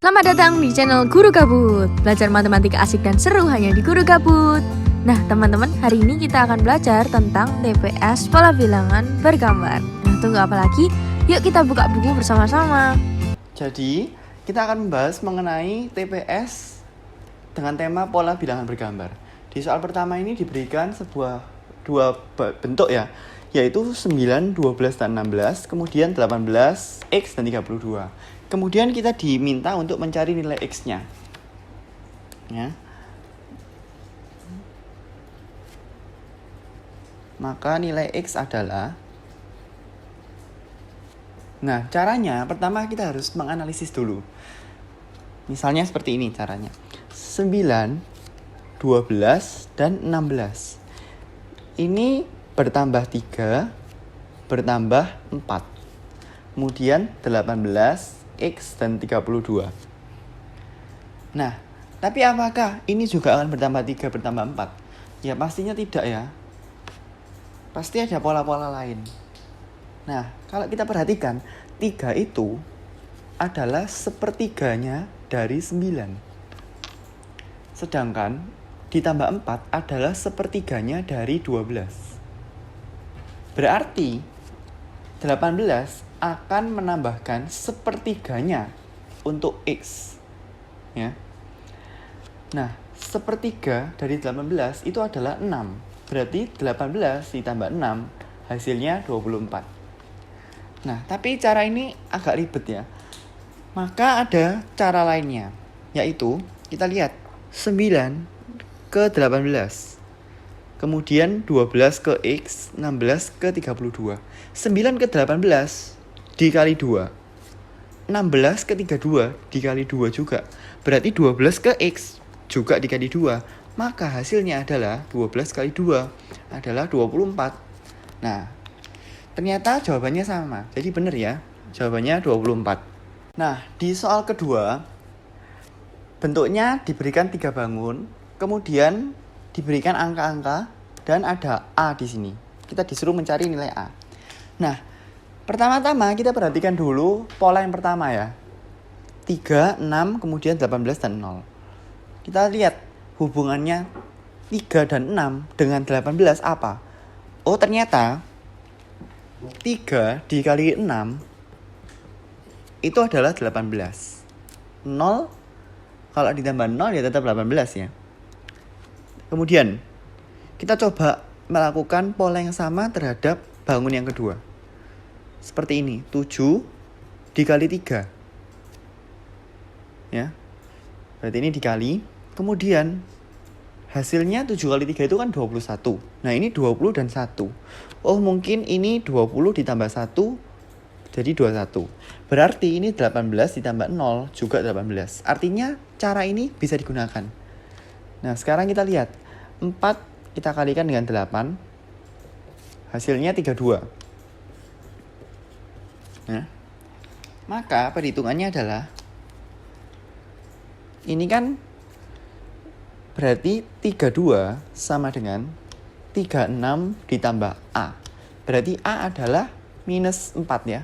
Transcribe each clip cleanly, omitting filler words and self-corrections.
Selamat datang di channel Guru Gabut. Belajar matematika asik dan seru hanya di Guru Gabut. Nah teman-teman, hari ini kita akan belajar tentang TPS pola bilangan bergambar. Nah tunggu apa lagi? Yuk kita buka buku bersama-sama. Jadi kita akan membahas mengenai TPS dengan tema pola bilangan bergambar. Di soal pertama ini diberikan dua bentuk ya, yaitu 9, 12, dan 16, kemudian 18, X, dan 32. Kemudian kita diminta untuk mencari nilai X-nya. Ya. Maka nilai X adalah... Nah, caranya pertama kita harus menganalisis dulu. Misalnya seperti ini caranya. 9, 12, dan 16. Ini bertambah 3, bertambah 4. Kemudian 18, X, dan 32. Nah, tapi apakah ini juga akan bertambah 3, bertambah 4? Ya pastinya tidak ya. Pasti ada pola-pola lain. Nah, kalau kita perhatikan, 3 itu adalah sepertiganya dari 9. Sedangkan ditambah 4 adalah sepertiganya dari 12. Berarti 18 akan menambahkan sepertiganya untuk X. Ya. Nah, sepertiga dari 18 itu adalah 6. Berarti 18 ditambah 6 hasilnya 24. Nah, tapi cara ini agak ribet ya. Maka ada cara lainnya, yaitu kita lihat 9 ke 18. Kemudian 12 ke X, 16 ke 32. 9 ke 18 dikali 2. 16 ke 32 dikali 2 juga. Berarti 12 ke X juga dikali 2. Maka hasilnya adalah 12 kali 2 adalah 24. Nah, ternyata jawabannya sama. Jadi benar ya, jawabannya 24. Nah, di soal kedua, bentuknya diberikan 3 bangun, kemudian diberikan angka-angka, dan ada A di sini. Kita disuruh mencari nilai A. Nah, pertama-tama kita perhatikan dulu pola yang pertama ya. 3, 6, kemudian 18, dan 0. Kita lihat hubungannya 3 dan 6 dengan 18 apa? Oh, ternyata 3 dikali 6 itu adalah 18. 0 kalau ditambah 0 ya tetap 18 ya. Kemudian kita coba melakukan pola yang sama terhadap bangun yang kedua. Seperti ini, 7 dikali 3. Ya. Berarti ini dikali. Kemudian hasilnya 7 kali 3 itu kan 21. Nah, ini 20 dan 1. Oh, mungkin ini 20 ditambah 1 jadi 21. Berarti ini 18 ditambah 0 juga 18. Artinya cara ini bisa digunakan. Nah, sekarang kita lihat. 4 kita kalikan dengan 8. Hasilnya 32. Nah, maka perhitungannya adalah ini kan berarti 32 sama dengan 36 ditambah A. Berarti A adalah minus 4 ya.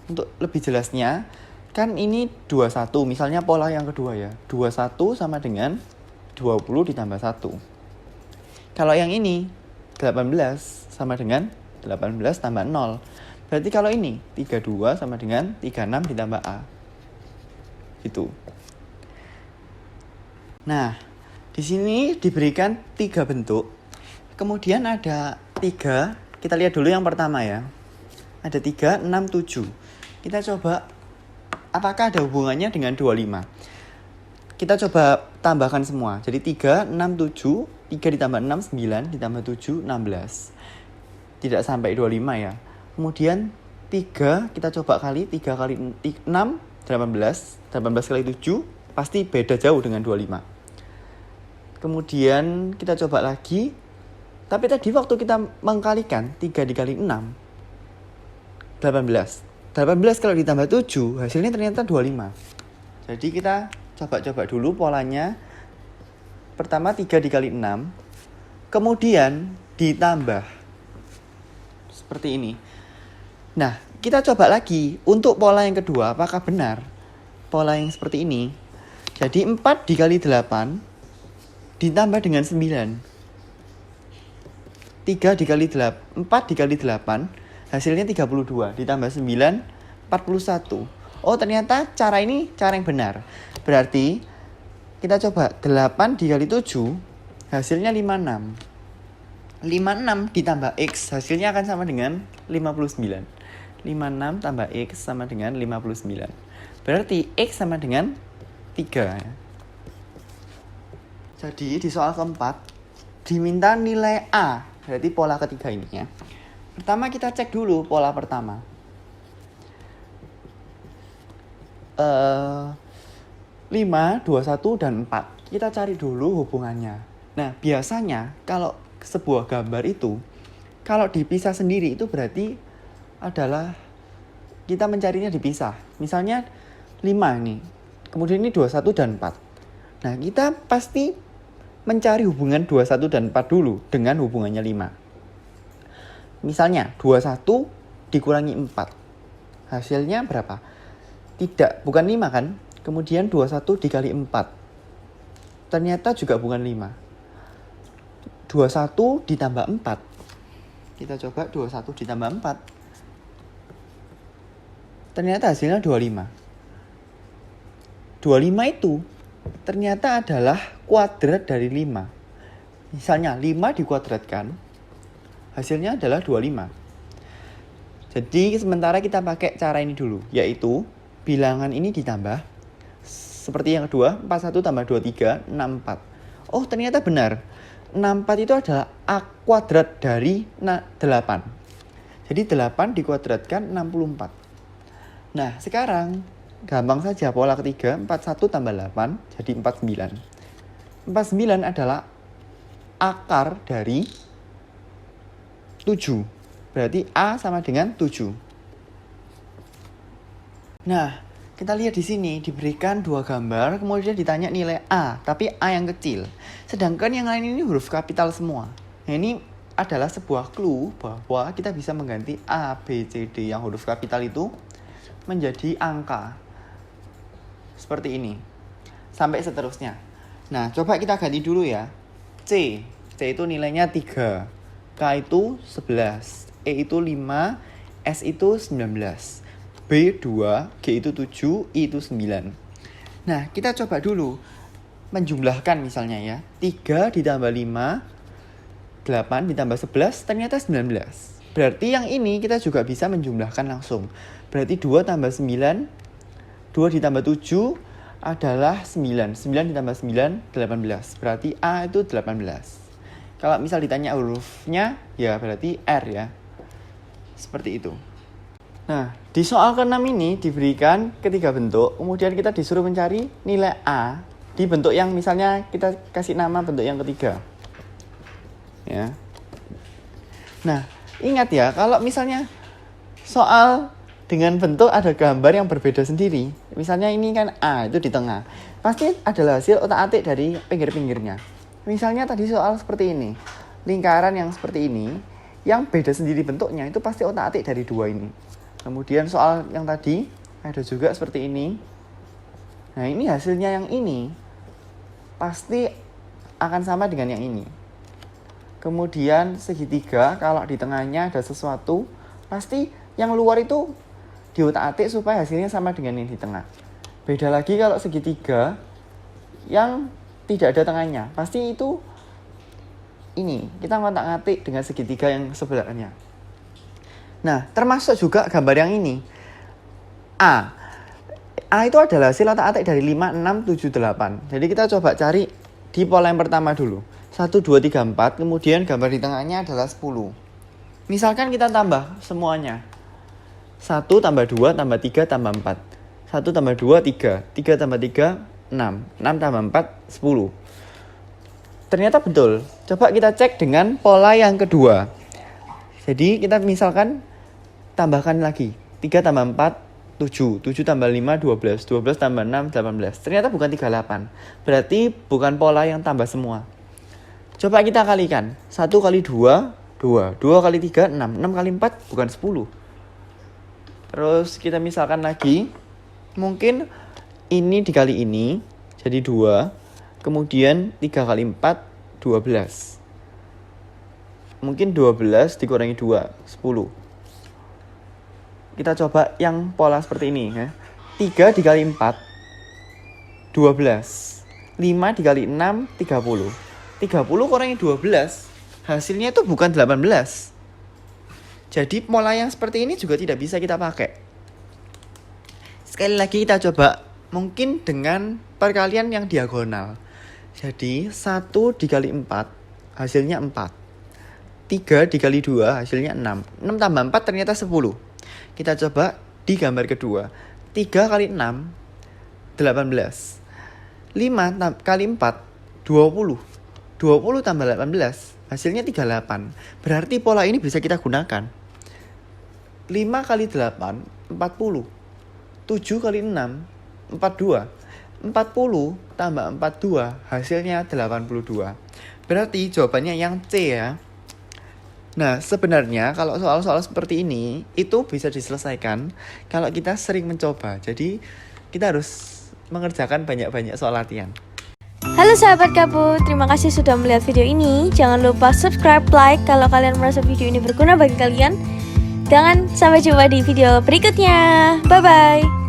Untuk lebih jelasnya, kan ini 21. Misalnya pola yang kedua ya. 21 sama dengan 20 ditambah 1. Kalau yang ini 18 sama dengan 18 tambah 0. Berarti kalau ini 32 sama dengan 36 ditambah A. Gitu. Nah, di sini diberikan 3 bentuk. Kemudian ada 3. Kita lihat dulu yang pertama ya. Ada 3, 6, 7. Kita coba apakah ada hubungannya dengan 25. Kita coba tambahkan semua. Jadi 3, 6, 7. 3 ditambah 6, 9. Ditambah 7, 16. Tidak sampai 25 ya. Kemudian 3 kita coba kali. 3 kali 6, 18. 18 kali 7 pasti beda jauh dengan 25. Kemudian kita coba lagi. Tapi tadi waktu kita mengkalikan 3 dikali 6, 18. 18 kalau ditambah 7 hasilnya ternyata 25. Jadi kita coba dulu polanya. Pertama 3 dikali 6. Kemudian ditambah. Seperti ini. Nah, kita coba lagi. Untuk pola yang kedua apakah benar? pola yang seperti ini. Jadi 4 dikali 8 ditambah dengan 9. 4 dikali 8 hasilnya 32 ditambah 9 41. Oh, ternyata cara ini cara yang benar. Berarti kita coba 8 dikali 7 hasilnya 56. 56 ditambah X hasilnya akan sama dengan 59. 56 tambah X sama dengan 59. Berarti X sama dengan 3. Jadi di soal keempat diminta nilai A. Berarti pola ketiga ini ya. Pertama kita cek dulu pola pertama. 5, 21, dan 4. Kita cari dulu hubungannya. Nah, biasanya kalau sebuah gambar itu, kalau dipisah sendiri itu berarti adalah kita mencarinya dipisah. Misalnya 5 nih, kemudian ini 21 dan 4. Nah, kita pasti mencari hubungan 21 dan 4 dulu dengan hubungannya 5. Misalnya 21 dikurangi 4. Hasilnya berapa? Bukan 5 kan? Kemudian 21 dikali 4. Ternyata juga bukan 5. 21 ditambah 4. Kita coba 21 ditambah 4. Ternyata hasilnya 25. 25 itu ternyata adalah kuadrat dari 5. Misalnya 5 dikuadratkan, hasilnya adalah 25. Jadi sementara kita pakai cara ini dulu, yaitu bilangan ini ditambah. Seperti yang kedua, 41 tambah 23, 64. Oh, ternyata benar. 64 itu adalah A kuadrat dari 8. Jadi 8 dikuadratkan 64. Nah, sekarang gampang saja pola ketiga, 41 tambah 8 jadi 49. 49 adalah akar dari 7. Berarti A sama dengan 7. Nah, kita lihat di sini diberikan 2 gambar, kemudian ditanya nilai A, tapi A yang kecil. Sedangkan yang lain ini huruf kapital semua. Nah, ini adalah sebuah clue bahwa kita bisa mengganti A, B, C, D yang huruf kapital itu menjadi angka. Seperti ini. Sampai seterusnya. Nah, coba kita ganti dulu ya. C itu nilainya 3. K itu 11. E itu 5. S itu 19. B 2. G itu 7. I itu 9. Nah, kita coba dulu menjumlahkan misalnya ya. 3 ditambah 5. 8 ditambah 11. Ternyata 19. Berarti yang ini kita juga bisa menjumlahkan langsung. Berarti 2 tambah 9. 2 ditambah 7 adalah 9. 9 ditambah 9, 18. Berarti A itu 18. Kalau misal ditanya hurufnya, ya berarti R ya. Seperti itu. Nah, di soal ke-6 ini diberikan ketiga bentuk. Kemudian kita disuruh mencari nilai A di bentuk yang misalnya kita kasih nama bentuk yang ketiga. Ya. Nah, ingat ya, kalau misalnya soal dengan bentuk ada gambar yang berbeda sendiri. Misalnya ini kan A itu di tengah. Pasti adalah hasil otak-atik dari pinggir-pinggirnya. Misalnya tadi soal seperti ini. Lingkaran yang seperti ini, yang beda sendiri bentuknya itu pasti otak-atik dari 2 ini. Kemudian soal yang tadi ada juga seperti ini. Nah, ini hasilnya yang ini. Pasti akan sama dengan yang ini. Kemudian segitiga, kalau di tengahnya ada sesuatu, pasti yang luar itu diotak-atik supaya hasilnya sama dengan yang di tengah. Beda lagi kalau segitiga yang tidak ada tengahnya, pasti itu ini kita ngotak-ngatik dengan segitiga yang sebelahnya. Nah, termasuk juga gambar yang ini. A itu adalah hasil otak-atik dari 5, 6, 7, 8. Jadi kita coba cari di pola yang pertama dulu. 1, 2, 3, 4. Kemudian gambar di tengahnya adalah 10. Misalkan kita tambah semuanya. 1 tambah 2 tambah 3 tambah 4. 1 tambah 2, 3. 3 tambah 3, 6. 6 tambah 4, 10. Ternyata betul. Coba kita cek dengan pola yang kedua. Jadi kita misalkan tambahkan lagi. 3 tambah 4, 7. 7 tambah 5, 12. 12 tambah 6, 18. Ternyata bukan 38. Berarti bukan pola yang tambah semua. Coba kita kalikan. 1 kali 2, 2. 2 kali 3, 6. 6 kali 4 bukan 10. Terus kita misalkan lagi. Mungkin ini dikali ini jadi 2. Kemudian 3 kali 4 12. Mungkin 12 dikurangi 2 10. Kita coba yang pola seperti ini ya. 3 dikali 4 12. 5 dikali 6 30. 30 kurangi 12 hasilnya itu bukan 18. Jadi pola yang seperti ini juga tidak bisa kita pakai. Sekali lagi kita coba mungkin dengan perkalian yang diagonal. Jadi 1 dikali 4 hasilnya 4. 3 dikali 2 hasilnya 6. 6 tambah 4 ternyata 10. Kita coba di gambar kedua. 3 kali 6 18. 5 kali 4 20. 20 tambah 18 hasilnya 38. Berarti pola ini bisa kita gunakan. 5 kali 8 40. 7 kali 6 42. 40 tambah 42 hasilnya 82. Berarti jawabannya yang C ya. Nah sebenarnya kalau soal-soal seperti ini itu bisa diselesaikan kalau kita sering mencoba. Jadi kita harus mengerjakan banyak-banyak soal latihan. Halo sahabat kabut, terima kasih sudah melihat video ini. Jangan lupa subscribe, like kalau kalian merasa video ini berguna bagi kalian. Dan sampai jumpa di video berikutnya. Bye-bye.